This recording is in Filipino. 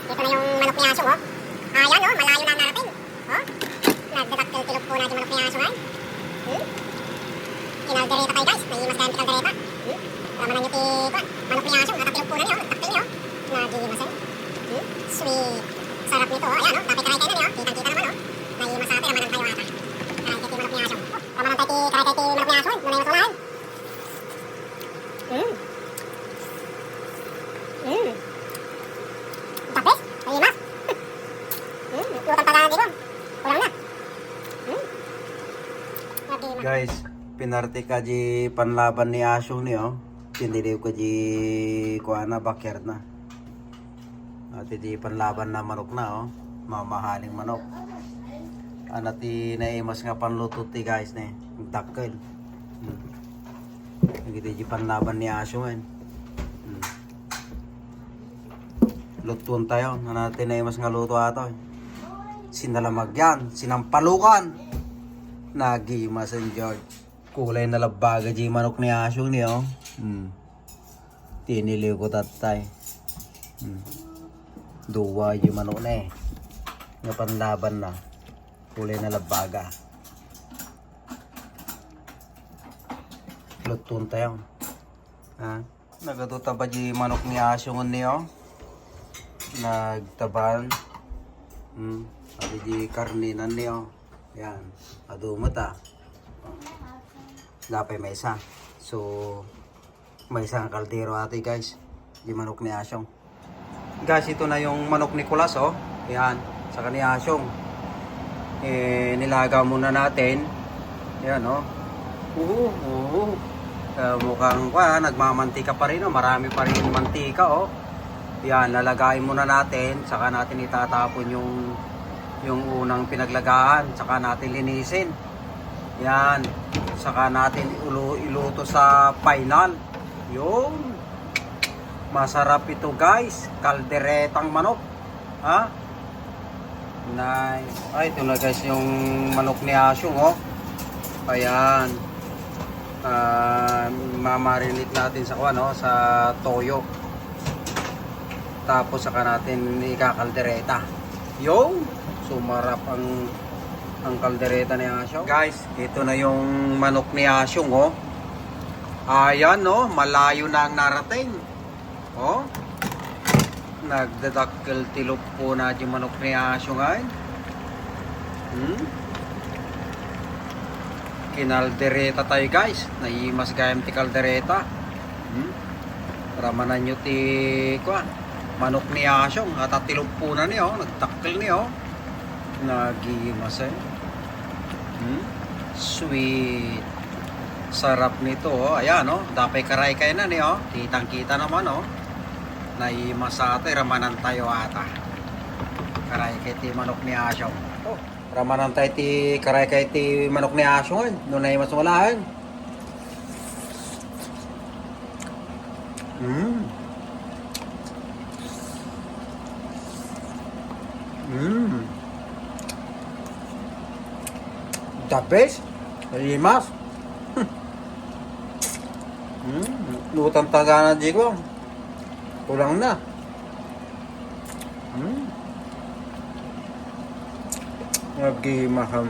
Ito na yung manok ni Asong, oh. Ayan, oh, malayo na narating. Oh, nagdadaktil-tilog po na yung manok ni Asong, ay. Kinaldereta tayo, guys. May mas ganti kaldereta. Ramanan nyo ti, kuan. Manok ni Asong, natatilog po na niyo, nagdaktil niyo. Nagimasan. Sweet. Sarap nito, oh. Ayan, oh, dapat karay kayo na niyo. Kitang-kita naman, oh. Naimasate, ramanan tayo ata. Karay kayo ti manok ni Asong. Oh, ramanan tayo ti, karay kayo ti manok ni Asong, nunay masulahan. Tapos, naimas. Lutan taga dito. Kulang na. Guys, pinarte ka di panlaban ni Asong ni, oh. Tiniliw ka di kuana backyard na. At di panlaban na manok na, oh. Mamahaling manok. Anat ti naimas nga panluto ti guys ni. Dakkel. Nagiti di panlaban ni Asong en. Lutuan tayo. Anat ti naimas nga luto ato. Sinalamag yan. Sinampalukan. Nagimas en George. Kulay na labaga di manok ni Asong ni, oh. Tiniliw ko tatay. Duwa di manok na eh. Nga panlaban na. Kulay na labaga. Lutuan tayo. Ha? Nagatutaba di manok ni Asong ni, oh. Nagtaban. Adi di karninan ni, oh. Yan. Adumata. Dapay may isa. So, may isang kaldero ate guys. Di manok ni Asong. Guys, ito na yung manok ni Kulas, oh. Yan. Saka ni Asong. Nilaga muna natin. Yan, oh. Mukhang nagmamantika pa rin, oh. Marami pa rin mantika, oh. Yan, lalagayin muna natin. Saka natin itatapon yung unang pinaglagaan. Saka natin linisin. Yan. Saka natin iluto sa final. Yun. Masarap ito guys. Kalderetang manok. Ha? Nice. Ay, ito na guys yung manok ni Asong, oh. Ayan. Mamarinate natin sa no, sa toyo. Tapos saka natin ikakaldereta. Yung sumarap ang kaldereta ni Asong. Guys, ito na yung manok ni Asong, oh. Ayan, oh, malayo na ang narating. Oh. Nagdadakkel tilok po na yung manok ni Asong ay. Kinaldereta tayo guys. Naimas gayam ti kaldereta. Ramanan nyo ti kuan. Manok ni Asong. Atatilog po na niyo. Nagdakkel niyo. Nagimas eh. Sweet. Sarap nito, oh. Ayan, oh. Dapay karay kayo na niyo. Kitang kita naman, oh. Naimasate, ramanan tayo ata. Karay kay ti manok ni Asong. Oh, ramanan tayo ti karay kay ti manok ni Asong. No naimas wala. The best. Limas. Lutang taga na di ko. Kulang na. Nagimaham.